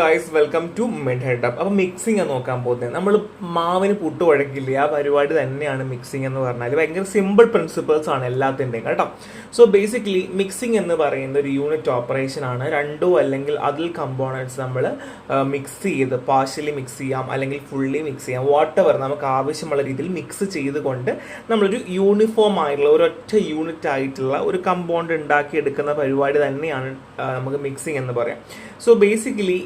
Guys welcome to med head up. അപ്പോൾ mixing നോക്കാൻ പോകുന്നത് നമ്മൾ മാവിന് പുട്ട് കുഴക്കില്ലേ, ആ പരിപാടി തന്നെയാണ് മിക്സിംഗ് എന്ന് പറഞ്ഞാൽ. ഭയങ്കര സിമ്പിൾ പ്രിൻസിപ്പിൾസ് ആണ് എല്ലാത്തിൻ്റെയും കേട്ടോ. സോ ബേസിക്കലി മിക്സിംഗ് എന്ന് പറയുന്ന ഒരു യൂണിറ്റ് ഓപ്പറേഷൻ ആണ്. രണ്ടോ അല്ലെങ്കിൽ അതിൽ കമ്പോണൻറ്റ്സ് നമ്മൾ മിക്സ് ചെയ്ത് പാർഷ്യലി മിക്സ് ചെയ്യാം അല്ലെങ്കിൽ ഫുള്ളി മിക്സ് ചെയ്യാം, വാട്ടെവർ നമുക്ക് ആവശ്യമുള്ള രീതിയിൽ മിക്സ് ചെയ്തുകൊണ്ട് നമ്മളൊരു യൂണിഫോം ആയിട്ടുള്ള ഒരൊറ്റ യൂണിറ്റ് ആയിട്ടുള്ള ഒരു കമ്പൗണ്ട് ഉണ്ടാക്കി എടുക്കുന്ന പരിപാടി തന്നെയാണ് നമുക്ക് മിക്സിംഗ് എന്ന് പറയാം. സോ ബേസിക്കലി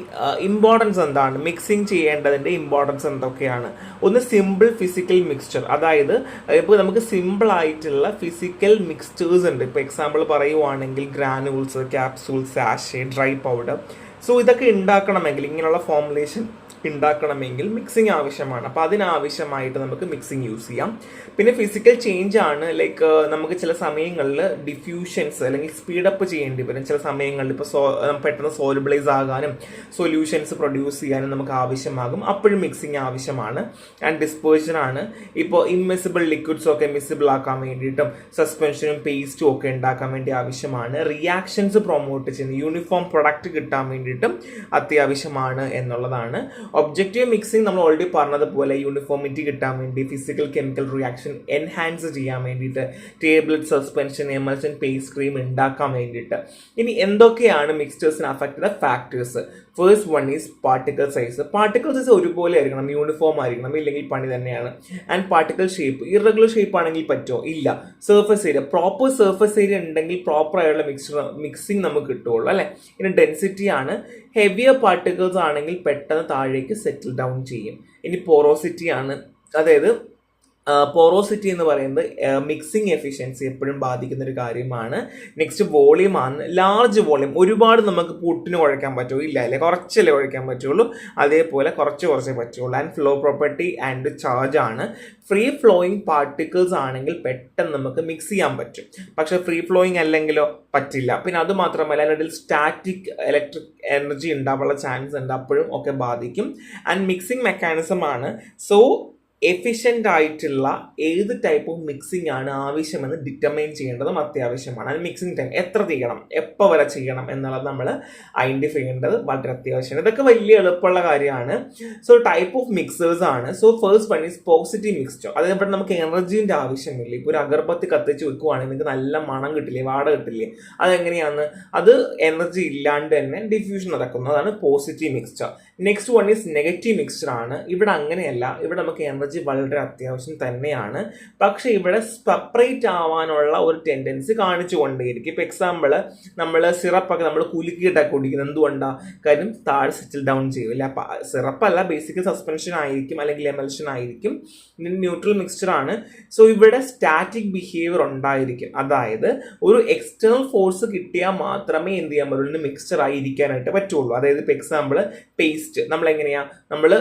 ഇമ്പോർട്ടൻസ് എന്താണ്, മിക്സിംഗ് ചെയ്യേണ്ടതിൻ്റെ ഇമ്പോർട്ടൻസ് എന്തൊക്കെയാണ്? ഒന്ന് സിമ്പിൾ ഫിസിക്കൽ മിക്സ്ചർ, അതായത് ഇപ്പോൾ നമുക്ക് സിമ്പിൾ ആയിട്ടുള്ള ഫിസിക്കൽ മിക്സ്ചേഴ്സ് ഉണ്ട്. ഇപ്പോൾ എക്സാമ്പിൾ പറയുവാണെങ്കിൽ granules, capsules, sachet, dry powder. So ഇതൊക്കെ ഉണ്ടാക്കണമെങ്കിൽ, ഇങ്ങനെയുള്ള ഫോർമുലേഷൻ ഉണ്ടാക്കണമെങ്കിൽ മിക്സിംഗ് ആവശ്യമാണ്. അപ്പോൾ അതിനാവശ്യമായിട്ട് നമുക്ക് മിക്സിംഗ് യൂസ് ചെയ്യാം. പിന്നെ ഫിസിക്കൽ ചേഞ്ച് ആണ്, ലൈക്ക് നമുക്ക് ചില സമയങ്ങളിൽ ഡിഫ്യൂഷൻസ് അല്ലെങ്കിൽ സ്പീഡപ്പ് ചെയ്യേണ്ടി വരും. ചില സമയങ്ങളിൽ ഇപ്പോൾ പെട്ടെന്ന് സോലുബിളൈസ് ആകാനും സൊല്യൂഷൻസ് പ്രൊഡ്യൂസ് ചെയ്യാനും നമുക്ക് ആവശ്യമാകും. അപ്പോഴും മിക്സിംഗ് ആവശ്യമാണ്. ആൻഡ് ഡിസ്പേഴ്ഷൻ ആണ്, ഇപ്പോൾ ഇമ്മിസിബിൾ ലിക്വിഡ്സും ഒക്കെ മിസിബിൾ ആക്കാൻ വേണ്ടിയിട്ടും സസ്പെൻഷനും പേസ്റ്റും ഒക്കെ ഉണ്ടാക്കാൻ വേണ്ടി ആവശ്യമാണ്. റിയാക്ഷൻസ് പ്രൊമോട്ട് ചെയ്യുന്ന യൂണിഫോം പ്രൊഡക്റ്റ് കിട്ടാൻ വേണ്ടിയിട്ടും അത്യാവശ്യമാണ് എന്നുള്ളതാണ്. ഒബ്ജക്റ്റീവ് മിക്സിംഗ് നമ്മൾ ഓൾറെഡി പറഞ്ഞതുപോലെ യൂണിഫോമിറ്റി കിട്ടാൻ വേണ്ടി, ഫിസിക്കൽ കെമിക്കൽ റിയാക്ഷൻ എൻഹാൻസ് ചെയ്യാൻ വേണ്ടിയിട്ട്, ടേബ്ലറ്റ്, സസ്പെൻഷൻ, എമൽഷൻ, പേസ്റ്റ് ക്രീം ഉണ്ടാക്കാൻ വേണ്ടിയിട്ട്. ഇനി എന്തൊക്കെയാണ് മിക്സ്ചേഴ്സിനെ അഫക്ട് ചെയ്യുന്ന factors? First one is particle size. Particle size ഒരുപോലെ ആയിരിക്കണം, യൂണിഫോം ആയിരിക്കണം, ഇല്ലെങ്കിൽ പണി തന്നെയാണ്. And particle shape, irregular shape ആണെങ്കിൽ പറ്റുമോ? ഇല്ല. Surface area, proper surface area ഉണ്ടെങ്കിൽ പ്രോപ്പർ ആയുള്ള മിക്സിംഗ് നമുക്ക് കിട്ടുള്ളൂ അല്ലേ. ഇനി ഡെൻസിറ്റി ആണ്, ഹെവിയർ പാർട്ടിക്കിൾസ് ആണെങ്കിൽ പെട്ടെന്ന് താഴേക്ക് സെറ്റിൽ ഡൗൺ ചെയ്യും. ഇനി പോറോസിറ്റി ആണ്, അതായത് പോറോസിറ്റി എന്ന് പറയുന്നത് മിക്സിംഗ് എഫിഷ്യൻസി എപ്പോഴും ബാധിക്കുന്ന ഒരു കാര്യമാണ്. നെക്സ്റ്റ് വോളിയം ആണ്. ലാർജ് വോളിയം, ഒരുപാട് നമുക്ക് പുട്ടിന് കുഴക്കാൻ പറ്റുമോ? ഇല്ല അല്ലേ, കുറച്ചല്ലേ കുഴക്കാൻ പറ്റുള്ളൂ. അതേപോലെ കുറച്ചേ പറ്റുള്ളൂ. And flow property and charge ആണ്. ഫ്രീ ഫ്ലോയിങ് പാർട്ടിക്കിൾസ് ആണെങ്കിൽ പെട്ടെന്ന് നമുക്ക് മിക്സ് ചെയ്യാൻ പറ്റും. പക്ഷെ ഫ്രീ ഫ്ലോയിങ് അല്ലെങ്കിലോ പറ്റില്ല. പിന്നെ അത് മാത്രമല്ല അതിനിടയിൽ സ്റ്റാറ്റിക് ഇലക്ട്രിക് എനർജി ഉണ്ടാവാനുള്ള ചാൻസ് ഉണ്ട്, അപ്പോഴും ഒക്കെ ബാധിക്കും. ആൻഡ് മിക്സിംഗ് മെക്കാനിസം ആണ്. സോ എഫിഷ്യൻ്റ് ആയിട്ടുള്ള ഏത് ടൈപ്പ് ഓഫ് മിക്സിംഗ് ആണ് ആവശ്യമെന്ന് ഡിറ്റർമൈൻ ചെയ്യേണ്ടതും അത്യാവശ്യമാണ്. അത് മിക്സിംഗ് ടൈം എത്ര ചെയ്യണം, എപ്പോൾ വരെ ചെയ്യണം എന്നുള്ളത് നമ്മൾ ഐഡൻറ്റിഫൈ ചെയ്യേണ്ടത് വളരെ അത്യാവശ്യമാണ്. ഇതൊക്കെ വലിയ എളുപ്പമുള്ള കാര്യമാണ്. സോ ടൈപ്പ് ഓഫ് മിക്സേഴ്സ് ആണ്. So first one is positive mixture. അതേപോലെ നമുക്ക് എനർജീൻ്റെ ആവശ്യമില്ല. ഇപ്പോൾ ഒരു അഗർബത്തി കത്തിച്ച് വെക്കുവാണെങ്കിൽ നിങ്ങൾക്ക് നല്ല മണം കിട്ടില്ലേ, വാട കിട്ടില്ലേ? അതെങ്ങനെയാണ്? അത് എനർജി ഇല്ലാണ്ട് തന്നെ ഡിഫ്യൂഷൻ നടക്കുന്നു. അതാണ് positive mixture. Next one is negative mixture ആണ്. ഇവിടെ അങ്ങനെയല്ല, ഇവിടെ നമുക്ക് എനർജി വളരെ അത്യാവശ്യം തന്നെയാണ്. പക്ഷെ ഇവിടെ സെപ്പറേറ്റ് ആവാനുള്ള ഒരു ടെൻഡൻസി കാണിച്ചു കൊണ്ടേയിരിക്കും. ഇപ്പൊ എക്സാമ്പിൾ, നമ്മൾ സിറപ്പൊക്കെ നമ്മൾ കുലുക്കിയിട്ടൊക്കെ കുടിക്കുന്നത് എന്തുകൊണ്ടാണ്? കാര്യം താഴെ സെറ്റിൽ ഡൗൺ ചെയ്യില്ല. അപ്പൊ സിറപ്പല്ല, ബേസിക്കലി സസ്പെൻഷൻ ആയിരിക്കും അല്ലെങ്കിൽ എമൽഷൻ ആയിരിക്കും. ന്യൂട്രൽ മിക്സ്ചർ ആണ്. സോ ഇവിടെ സ്റ്റാറ്റിക് ബിഹേവിയർ ഉണ്ടായിരിക്കും. അതായത് ഒരു എക്സ്റ്റേണൽ ഫോഴ്സ് കിട്ടിയാൽ മാത്രമേ എന്ത് ചെയ്യാൻ പറ്റുള്ളൂ, മിക്സ്ചർ ആയിരിക്കാനായിട്ട് പറ്റുള്ളൂ. അതായത് ഇപ്പൊ എക്സാമ്പിൾ പേസ്റ്റ്, നമ്മൾ എങ്ങനെയാ, നമ്മൾ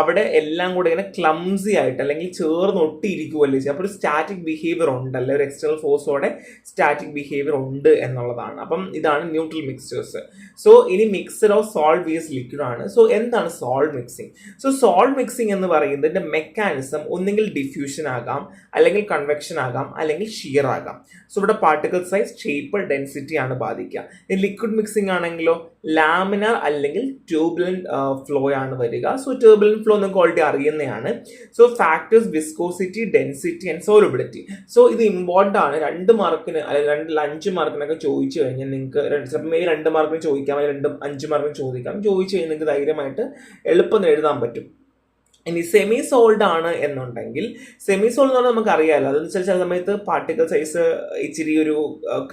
അവിടെ എല്ലാം കൂടെ ഇങ്ങനെ ക്ലംസി ആയിട്ട് അല്ലെങ്കിൽ ചേർന്ന് ഒട്ടിയിരിക്കുമല്ലോ ചെയ്യുക. അപ്പോൾ ഒരു സ്റ്റാറ്റിക് ബിഹേവിയർ ഉണ്ടല്ലോ, ഒരു എക്സ്റ്റേണൽ ഫോഴ്സോടെ സ്റ്റാറ്റിക് ബിഹേവിയർ ഉണ്ട് എന്നുള്ളതാണ്. അപ്പം ഇതാണ് ന്യൂട്രൽ മിക്സ്ചേഴ്സ്. സോ ഇനി mixer of salt versus liquid ആണ്. സോ എന്താണ് salt mixing? So salt mixing എന്ന് പറയുന്നതിന്റെ മെക്കാനിസം ഒന്നെങ്കിൽ ഡിഫ്യൂഷൻ ആകാം, അല്ലെങ്കിൽ കൺവെക്ഷൻ ആകാം, അല്ലെങ്കിൽ ഷിയർ ആകാം. സോ ഇവിടെ പാർട്ടിക്കിൾ സൈസ്, ഷേപ്പ്, ഡെൻസിറ്റി ആണ് ബാധിക്കുക. ലിക്വിഡ് മിക്സിംഗ് ആണെങ്കിലോ ലാമിനാർ അല്ലെങ്കിൽ ട്യൂബുലന്റ് ഫ്ലോ ആണ് വരിക. സോ ട്യൂബുലന്റ് ഫ്ലോ നിങ്ങൾക്ക് ഓൾറെഡി അറിയുന്നതാണ്. So factors viscosity, density and solubility. So ഇത് ഇമ്പോർട്ടൻ്റ് ആണ്. 2 മാർക്കിന് അല്ലെങ്കിൽ 5 മാർക്കിനൊക്കെ ചോദിച്ചു കഴിഞ്ഞാൽ നിങ്ങൾക്ക് ചിലപ്പോൾ 2 മാർക്കിന് ചോദിക്കാം, അല്ലെങ്കിൽ 5 മാർക്കിന് ചോദിക്കാം. ചോദിച്ചു കഴിഞ്ഞാൽ നിങ്ങൾക്ക് ധൈര്യമായിട്ട് എളുപ്പം എഴുതാൻ പറ്റും. ഇനി സെമി സോൾഡ് ആണ് എന്നുണ്ടെങ്കിൽ, സെമി സോൾഡ് എന്ന് പറഞ്ഞാൽ നമുക്ക് അറിയാമല്ലോ, അതെന്ന് വെച്ചാൽ ചില സമയത്ത് പാർട്ടിക്കിൾ സൈസ് ഇച്ചിരി ഒരു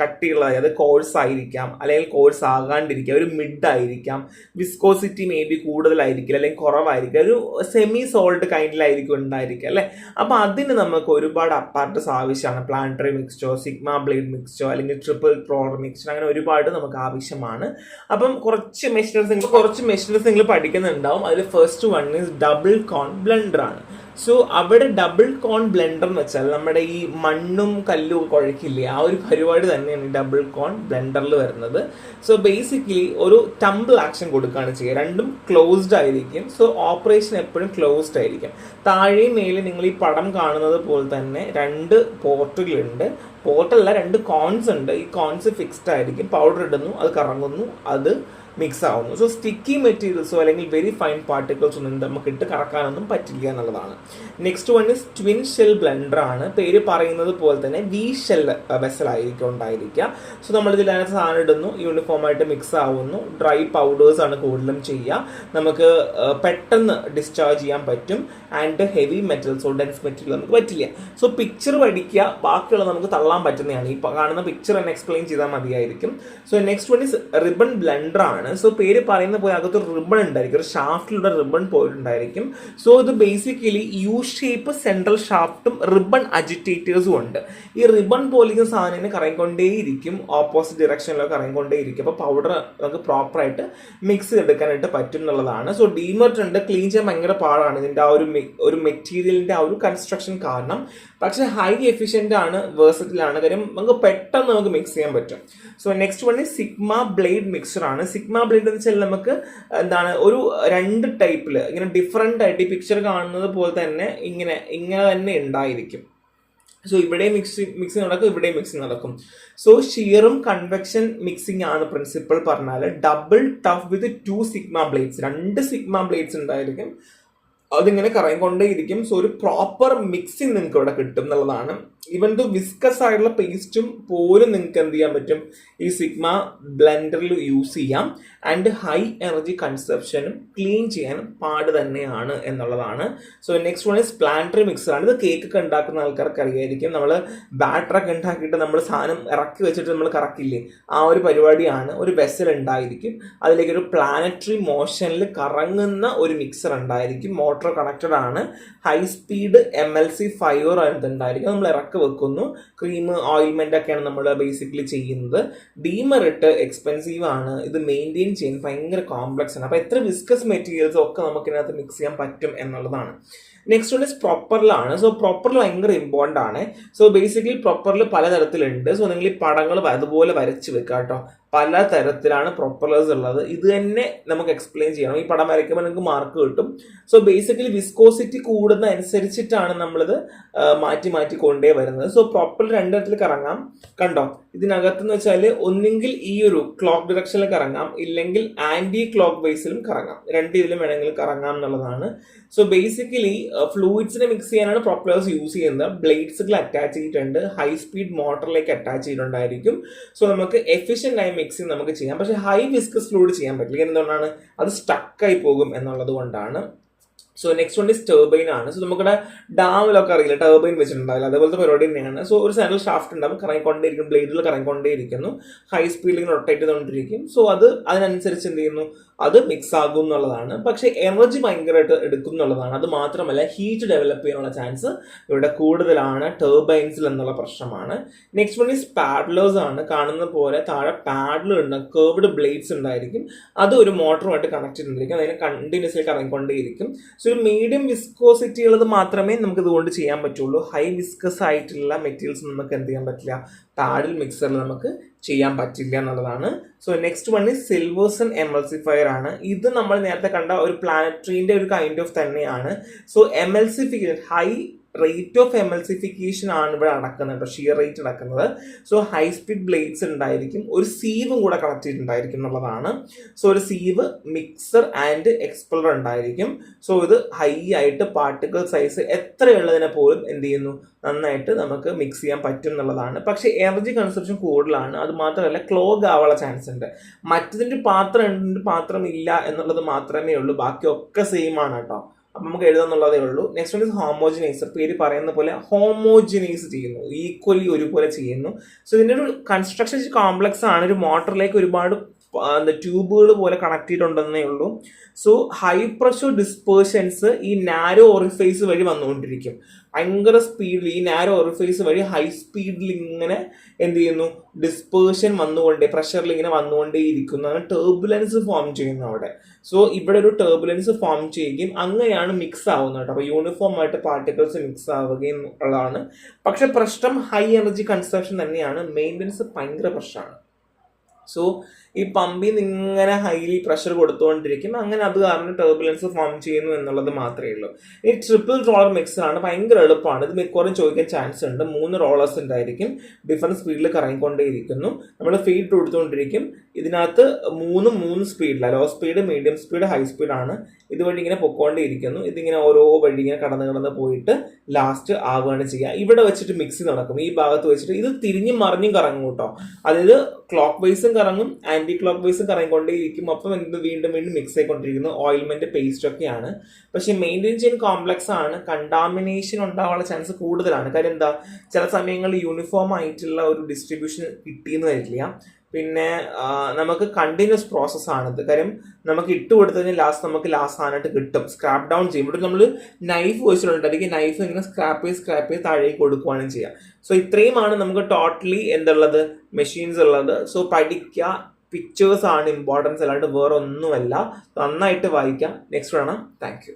കട്ടിയുള്ള, അതായത് കോഴ്സ് ആയിരിക്കാം, അല്ലെങ്കിൽ കോഴ്സ് ആകാണ്ടിരിക്കാം, ഒരു മിഡ് ആയിരിക്കാം, വിസ്കോസിറ്റി മേ ബി കൂടുതലായിരിക്കില്ല അല്ലെങ്കിൽ കുറവായിരിക്കും, ഒരു സെമി സോൾഡ് കൈൻഡിലായിരിക്കും ഉണ്ടായിരിക്കുക അല്ലേ. അപ്പോൾ അതിന് നമുക്ക് ഒരുപാട് അപ്പാർട്ടസ് ആവശ്യമാണ്. Planetary mixture, sigma blade mixture, അല്ലെങ്കിൽ ട്രിപ്പിൾ പ്രോർ മിക്സ്ചർ, അങ്ങനെ ഒരുപാട് നമുക്ക് ആവശ്യമാണ്. അപ്പം കുറച്ച് മെഷീനേഴ്സ് നിങ്ങൾ പഠിക്കുന്നുണ്ടാവും. അതിൽ first one is double cone blender ആണ്. സോ അവിടെ ഡബിൾ കോൺ ബ്ലെൻഡർ എന്ന് വെച്ചാൽ നമ്മുടെ ഈ മണ്ണും കല്ലും കുഴക്കില്ലേ, ആ ഒരു പരിപാടി തന്നെയാണ് ഡബിൾ കോൺ ബ്ലെൻഡറിൽ വരുന്നത്. സോ ബേസിക്കലി ഒരു ടംബിൾ ആക്ഷൻ കൊടുക്കുകയാണ് ചെയ്യുക. രണ്ടും ക്ലോസ്ഡ് ആയിരിക്കും. സോ ഓപ്പറേഷൻ എപ്പോഴും ക്ലോസ്ഡ് ആയിരിക്കും. താഴെയും മേലെ നിങ്ങൾ ഈ പടം കാണുന്നത് പോലെ തന്നെ 2 പോർട്ടുകളുണ്ട്. പോർട്ടല്ല, 2 കോൺസ് ഉണ്ട്. ഈ കോൺസ് ഫിക്സ്ഡ് ആയിരിക്കും. പൗഡർ ഇടുന്നു, അത് കറങ്ങുന്നു, അത് മിക്സ് ആവുന്നു. സോ സ്റ്റിക്കി മെറ്റീരിയൽസോ അല്ലെങ്കിൽ വെരി ഫൈൻ പാർട്ടിക്കിൾസ് ഒന്നും നമുക്ക് ഇട്ട് കറക്കാനൊന്നും പറ്റില്ല എന്നുള്ളതാണ്. Next one is twin shell blender ആണ്. പേര് പറയുന്നത് പോലെ തന്നെ വി ഷെൽ വെസലായിരിക്കും ഉണ്ടായിരിക്കുക. സോ നമ്മളിതിൽ അതിനകത്ത് സാധനം ഇടുന്നു, യൂണിഫോമായിട്ട് മിക്സ് ആവുന്നു. ഡ്രൈ പൗഡേഴ്സ് ആണ് കൂടുതലും ചെയ്യുക. നമുക്ക് പെട്ടെന്ന് ഡിസ്ചാർജ് ചെയ്യാൻ പറ്റും. ആൻഡ് ഹെവി മെറ്റൽസോ ഡെൻസ് മെറ്റീരിയൽ നമുക്ക് പറ്റില്ല. സോ പിക്ചർ പഠിക്കുക, ബാക്കിയുള്ള നമുക്ക് തള്ളാൻ പറ്റുന്നതാണ്. ഈ കാണുന്ന പിക്ചർ തന്നെ എക്സ്പ്ലെയിൻ ചെയ്താൽ മതിയായിരിക്കും. So next one is ribbon blender ആണ്. സോ പേര് പറയുന്ന പോലെ അകത്ത് റിബൺ ഉണ്ടായിരിക്കും, ഒരു ഷാഫ്റ്റിലൂടെ റിബൺ പോയിട്ടുണ്ടായിരിക്കും. സോ ഇത് ബേസിക്കലി യു ഷേപ്പ് സെൻട്രൽ ഷാഫ്റ്റും റിബൺ അജിറ്റേറ്റേഴ്സും ഉണ്ട്. ഈ റിബൺ പോലിരിക്കുന്ന സാധനം കറങ്ങിക്കൊണ്ടേയിരിക്കും, ഓപ്പോസിറ്റ് ഡയറക്ഷനിലൊക്കെ കറങ്ങിക്കൊണ്ടേയിരിക്കും. അപ്പോൾ പൗഡർ നമുക്ക് പ്രോപ്പറായിട്ട് മിക്സ് ചെയ്തെടുക്കാനായിട്ട് പറ്റും എന്നുള്ളതാണ്. സോ ഡീമർട്ടുണ്ട്, ക്ലീൻ ചെയ്യാൻ ഭയങ്കര പാടാണ് ഇതിൻ്റെ ആ ഒരു മെറ്റീരിയലിൻ്റെ ആ ഒരു കൺസ്ട്രക്ഷൻ കാരണം. പക്ഷേ ഹൈ എഫിഷ്യൻ്റ് ആണ്, വേഴ്സറ്റിലാണ്. കാര്യം നമുക്ക് പെട്ടെന്ന് നമുക്ക് മിക്സ് ചെയ്യാൻ പറ്റും. So next one sigma blade mixer ആണ്. സിഗ്മ ബ്ലേഡ് എന്ന് വെച്ചാൽ നമുക്ക് എന്താണ് ഒരു രണ്ട് ടൈപ്പിൽ ഇങ്ങനെ ഡിഫറെൻ്റ് ആയിട്ട് ഈ പിക്ചർ കാണുന്നത് പോലെ തന്നെ ഇങ്ങനെ തന്നെ ഉണ്ടായിരിക്കും. സോ ഇവിടെ മിക്സിങ് നടക്കും, ഇവിടെ മിക്സിങ് നടക്കും. സോ ഷിയറും കൺവെക്ഷൻ മിക്സിംഗ് ആണ് പ്രിൻസിപ്പൾ പറഞ്ഞാൽ. ഡബിൾ ടഫ് വിത്ത് 2 സിഗ്മ ബ്ലേഡ്സ്, 2 സിഗ്മ ബ്ലേഡ്സ് ഉണ്ടായിരിക്കും. അതിങ്ങനെ കറങ്ങിക്കൊണ്ടേയിരിക്കും. സോ ഒരു പ്രോപ്പർ മിക്സിങ് നിങ്ങൾക്ക് ഇവിടെ കിട്ടും എന്നുള്ളതാണ്. ഈവൻ ദോ വിസ്കസ് ആയിട്ടുള്ള പേസ്റ്റും പോലും നിങ്ങൾക്ക് എന്ത് ചെയ്യാൻ പറ്റും, ഈ സിഗ്മ ബ്ലെൻഡറിൽ യൂസ് ചെയ്യാം. ആൻഡ് ഹൈ എനർജി കൺസപ്ഷനും ക്ലീൻ ചെയ്യാനും പാട് തന്നെയാണ് എന്നുള്ളതാണ്. So next one is planetary mixer ആണ്. ഇത് കേക്ക് ഒക്കെ ഉണ്ടാക്കുന്ന ആൾക്കാർക്ക് അറിയായിരിക്കും. നമ്മൾ ബാറ്ററൊക്കെ ഉണ്ടാക്കിയിട്ട് നമ്മൾ സാധനം ഇറക്കി വെച്ചിട്ട് നമ്മൾ കറക്കില്ലേ, ആ ഒരു പരിപാടിയാണ്. ഒരു വെസൽ ഉണ്ടായിരിക്കും, അതിലേക്ക് ഒരു പ്ലാനറ്ററി മോഷനിൽ കറങ്ങുന്ന ഒരു മിക്സർ ഉണ്ടായിരിക്കും. മോട്ടോർ കണക്റ്റഡ് ആണ്. ഹൈ സ്പീഡ് MLC ഫൈബർ ഉണ്ടായിരിക്കും. നമ്മൾ ഇറക്കി വെക്കുന്നു. ക്രീം ഓയിൽമെന്റ് ഒക്കെയാണ് നമ്മൾ ബേസിക്കലി ചെയ്യുന്നത്. ഡീമെറിറ്റ് എക്സ്പെൻസീവ് ആണ്. ഇത് മെയിൻറ്റെയിൻ ചെയ്യാൻ ഭയങ്കര കോംപ്ലക്സ് ആണ്. അപ്പോൾ എത്ര വിസ്കസ് മെറ്റീരിയൽസ് ഒക്കെ നമുക്ക് ഇതിനകത്ത് മിക്സ് ചെയ്യാൻ പറ്റും എന്നുള്ളതാണ്. നെക്സ്റ്റ് വൺ ഇസ് പ്രൊപ്പറിലാണ്. സോ പ്രൊപ്പറിൽ ഭയങ്കര ഇമ്പോർട്ടൻ്റ് ആണ്. സോ ബേസിക്കലി പ്രൊപ്പറിൽ പലതരത്തിലുണ്ട്. സോ നിങ്ങൾ ഈ പടങ്ങൾ അതുപോലെ വരച്ച് വെക്കുക കേട്ടോ. പല തരത്തിലാണ് പ്രൊപ്പറേഴ്സ് ഉള്ളത്. ഇത് തന്നെ നമുക്ക് എക്സ്പ്ലെയിൻ ചെയ്യണം. ഈ പടം വരയ്ക്കുമ്പോൾ നിങ്ങൾക്ക് മാർക്ക് കിട്ടും. സോ ബേസിക്കലി വിസ്കോസിറ്റി കൂടുന്ന അനുസരിച്ചിട്ടാണ് നമ്മളിത് മാറ്റി കൊണ്ടേ വരുന്നത്. സോ പ്രൊപ്പർ 2 തരത്തിൽ കറങ്ങാം. കണ്ടോ, ഇതിനകത്തെന്ന് വെച്ചാൽ ഒന്നെങ്കിൽ ഈ ഒരു ക്ലോക്ക് ഡിറക്ഷനിൽ കറങ്ങാം, ഇല്ലെങ്കിൽ ആന്റി ക്ലോക്ക് വൈസിലും കറങ്ങാം. 2 ഇതിലും വേണമെങ്കിൽ കറങ്ങാം എന്നുള്ളതാണ്. സോ ബേസിക്കലി ഫ്ലൂയിഡ്സിനെ മിക്സ് ചെയ്യാനാണ് പ്രൊപ്പലേഴ്സ് യൂസ് ചെയ്യുന്നത്. ബ്ലേഡ്സുകൾ അറ്റാച്ച് ചെയ്തിട്ടുണ്ട്, ഹൈ സ്പീഡ് മോട്ടറിലേക്ക് അറ്റാച്ച് ചെയ്തിട്ടുണ്ടായിരിക്കും. സോ നമുക്ക് എഫിഷ്യൻ്റ് ആയി മിക്സിങ് നമുക്ക് ചെയ്യാം. പക്ഷേ ഹൈ വിസ്കസ് ഫ്ലൂയിഡ് ചെയ്യാൻ പറ്റില്ല. എന്തുകൊണ്ടാണ്? അത് സ്റ്റക്കായി പോകും എന്നുള്ളത് കൊണ്ടാണ്. So next one is turbine ആണ്. സോ നമുക്കിവിടെ ഡാമിലൊക്കെ അറിയില്ല, ടർബൈൻ വെച്ചിട്ടുണ്ടാവില്ല, അതേപോലത്തെ പരിപാടി തന്നെയാണ്. സോ ഒരു സെൻട്രൽ ഷാഫ്റ്റ് ഉണ്ടാവും, കറങ്ങിക്കൊണ്ടേയിരിക്കും, ബ്ലേഡിൽ കറങ്ങിക്കൊണ്ടേയിരിക്കുന്നു, ഹൈ സ്പീഡിൽ റൊട്ടേറ്റ് ചെയ്തുകൊണ്ടിരിക്കും. സോ അതിനനുസരിച്ച് എന്ത് ചെയ്യുന്നു, അത് മിക്സ് ആകും എന്നുള്ളതാണ്. പക്ഷേ എനർജി ഭയങ്കരമായിട്ട് എടുക്കും എന്നുള്ളതാണ്. അത് മാത്രമല്ല ഹീറ്റ് ഡെവലപ്പ് ചെയ്യാനുള്ള ചാൻസ് ഇവിടെ കൂടുതലാണ് ടർബൈൻസിൽ എന്നുള്ള പ്രശ്നമാണ്. നെക്സ്റ്റ് വൺ ഈസ് പാഡ്ലേഴ്സ് ആണ്. കാണുന്ന പോലെ താഴെ പാഡ്ലർ ഉണ്ട്, കേർവ്ഡ് ബ്ലേഡ്സ് ഉണ്ടായിരിക്കും. അത് ഒരു മോട്ടറുമായിട്ട് കണക്ട് ചെയ്തിരിക്കും, അതിനെ കണ്ടിന്യൂസ്ലി കറങ്ങിക്കൊണ്ടേയിരിക്കും. സോ ഒരു മീഡിയം വിസ്കോസിറ്റി ഉള്ളത് മാത്രമേ നമുക്ക് ഇതുകൊണ്ട് ചെയ്യാൻ പറ്റുള്ളൂ. ഹൈ വിസ്കസ് ആയിട്ടുള്ള മെറ്റീരിയൽസ് നമുക്ക് എന്ത് ചെയ്യാൻ പറ്റില്ല, പാഡിൽ മിക്സറിൽ നമുക്ക് ചെയ്യാൻ പറ്റില്ല എന്നുള്ളതാണ്. So next one is Silverson emulsifier ആണ്. ഇത് നമ്മൾ നേരത്തെ കണ്ട ഒരു പ്ലാനറ്ററിന്റെ ഒരു കൈൻഡ് ഓഫ് തന്നെയാണ്. So emulsification, high rate of emulsification ആണ് ഇവിടെ നടക്കുന്നത് കേട്ടോ, ഷിയർ റേറ്റ് നടക്കുന്നത്. സോ ഹൈ സ്പീഡ് ബ്ലേഡ്സ് ഉണ്ടായിരിക്കും, ഒരു സീവും കൂടെ കണക്ട് ചെയ്തിട്ടുണ്ടായിരിക്കും എന്നുള്ളതാണ്. സോ ഒരു സീവ്, മിക്സർ ആൻഡ് എക്സ്പെല്ലർ ഉണ്ടായിരിക്കും. സോ ഇത് ഹൈ ആയിട്ട് പാർട്ടിക്കിൾ സൈസ് എത്രയുള്ളതിനെ പോലും എന്ത് ചെയ്യുന്നു, നന്നായിട്ട് നമുക്ക് മിക്സ് ചെയ്യാൻ പറ്റും എന്നുള്ളതാണ്. പക്ഷേ എനർജി കൺസപ്ഷൻ കൂടുതലാണ്. അത് മാത്രമല്ല ക്ലോഗ് ആവാനുള്ള ചാൻസ് ഉണ്ട്. മറ്റതിൻ്റെ പാത്രം ഇല്ല എന്നുള്ളത് മാത്രമേ ഉള്ളൂ, ബാക്കിയൊക്കെ സെയിം ആണ് കേട്ടോ. അപ്പം നമുക്ക് എഴുതാന്നുള്ളതേ ഉള്ളൂ. Next one is homogeniser. പേര് പറയുന്ന പോലെ ഹോമോജിനൈസ് ചെയ്യുന്നു, ഈക്വലി ഒരുപോലെ ചെയ്യുന്നു. സോ ഇതിൻ്റെ ഒരു കൺസ്ട്രക്ഷൻ കോംപ്ലക്സ് ആണ്. ഒരു മോട്ടറിലേക്ക് ഒരുപാട് ട്യൂബുകൾ പോലെ കണക്ട് ചെയ്തിട്ടുണ്ടെന്നേ ഉള്ളൂ. സോ ഹൈ പ്രഷർ ഡിസ്പേർഷൻസ് ഈ നാരോ ഓറിഫേസ് വഴി വന്നുകൊണ്ടിരിക്കും. ഭയങ്കര സ്പീഡിൽ ഈ നാരോ ഓറിഫേസ് വഴി ഹൈ സ്പീഡിൽ ഇങ്ങനെ എന്ത് ചെയ്യുന്നു, ഡിസ്പേർഷൻ പ്രഷറിൽ ഇങ്ങനെ വന്നുകൊണ്ടേ ഇരിക്കുന്നു. അങ്ങനെ ടർബുലൻസ് ഫോം ചെയ്യുന്നു അവിടെ. സോ ഇവിടെ ഒരു ടർബുലൻസ് ഫോം ചെയ്യുകയും അങ്ങനെയാണ് മിക്സ് ആവുന്നത് കേട്ടോ. അപ്പോൾ യൂണിഫോം ആയിട്ട് പാർട്ടിക്കിൾസ് മിക്സ് ആവുകയും ഉള്ളതാണ്. പക്ഷെ പ്രശ്നം ഹൈ എനർജി കൺസപ്ഷൻ തന്നെയാണ്, മെയിൻ്റനൻസ് ഭയങ്കര പ്രശ്നമാണ്. സോ ഈ പമ്പിൽ നിന്ന് ഇങ്ങനെ ഹൈലി പ്രഷർ കൊടുത്തുകൊണ്ടിരിക്കും. അങ്ങനെ അത് കാരണം ടർബുലൻസ് ഫോം ചെയ്യുന്നു എന്നുള്ളത് മാത്രമേ ഉള്ളൂ. ഈ ട്രിപ്പിൾ റോളർ മിക്സറാണ്, ഭയങ്കര എളുപ്പമാണ്. ഇത് മിക്കവാറും ചോദിക്കാൻ ചാൻസ് ഉണ്ട്. 3 റോളേഴ്സ് ഉണ്ടായിരിക്കും, ഡിഫറെൻറ്റ് സ്പീഡിൽ കറങ്ങിക്കൊണ്ടേയിരിക്കുന്നു. നമ്മൾ ഫീഡ് കൊടുത്തുകൊണ്ടിരിക്കും. ഇതിനകത്ത് 3 സ്പീഡിലാണ്, low speed, medium speed, high സ്പീഡാണ്. ഇതുവഴി ഇങ്ങനെ പൊക്കോണ്ടേയിരിക്കുന്നു. ഇതിങ്ങനെ ഓരോ വഴി ഇങ്ങനെ കടന്ന് പോയിട്ട് ലാസ്റ്റ് ആവുകയാണ് ചെയ്യുക. ഇവിടെ വെച്ചിട്ട് മിക്സിങ് നടക്കും. ഈ ഭാഗത്ത് വെച്ചിട്ട് ഇത് തിരിഞ്ഞും മറിഞ്ഞും കറങ്ങും കേട്ടോ. അതായത് ക്ലോക്ക് വൈസും കറങ്ങും, ആന്റി ക്ലോക്ക് വൈസും കറങ്ങിക്കൊണ്ടേയിരിക്കും. അപ്പം എന്ത് വീണ്ടും മിക്സ് ആയിക്കൊണ്ടിരിക്കുന്നു. ഓയിൽമെന്റ് പേസ്റ്റ് ഒക്കെയാണ്. പക്ഷെ മെയിൻറ്റെയിൻ ചെയ്യാൻ കോംപ്ലക്സ് ആണ്. കണ്ടാമിനേഷൻ ഉണ്ടാവാനുള്ള ചാൻസ് കൂടുതലാണ്. കാര്യം എന്താ, ചില സമയങ്ങളിൽ യൂണിഫോം ആയിട്ടുള്ള ഒരു ഡിസ്ട്രിബ്യൂഷൻ കിട്ടിയെന്ന് വരില്ല. പിന്നെ നമുക്ക് കണ്ടിന്യൂസ് പ്രോസസ്സാണിത്. കാര്യം നമുക്ക് ഇട്ട് കൊടുത്തു കഴിഞ്ഞാൽ നമുക്ക് ലാസ്റ്റ് സാധനമായിട്ട് കിട്ടും. സ്ക്രാപ്പ് ഡൗൺ ചെയ്യും. ഇവിടെ നമ്മൾ നൈഫ് വെച്ചിട്ടുണ്ടെങ്കിൽ നൈഫ് ഇങ്ങനെ സ്ക്രാപ്പ് ചെയ്ത് താഴേക്ക് കൊടുക്കുകയാണ് ചെയ്യുക. സോ ഇത്രയുമാണ് നമുക്ക് ടോട്ടലി എന്തുള്ളത്, മെഷീൻസ് ഉള്ളത്. സോ പഠിക്കുക, പിക്ചേഴ്സ് ആണ് ഇമ്പോർട്ടൻസ്, അല്ലാണ്ട് വേറെ ഒന്നുമല്ല. നന്നായിട്ട് വായിക്കാം. നെക്സ്റ്റ് വേണം. Thank you.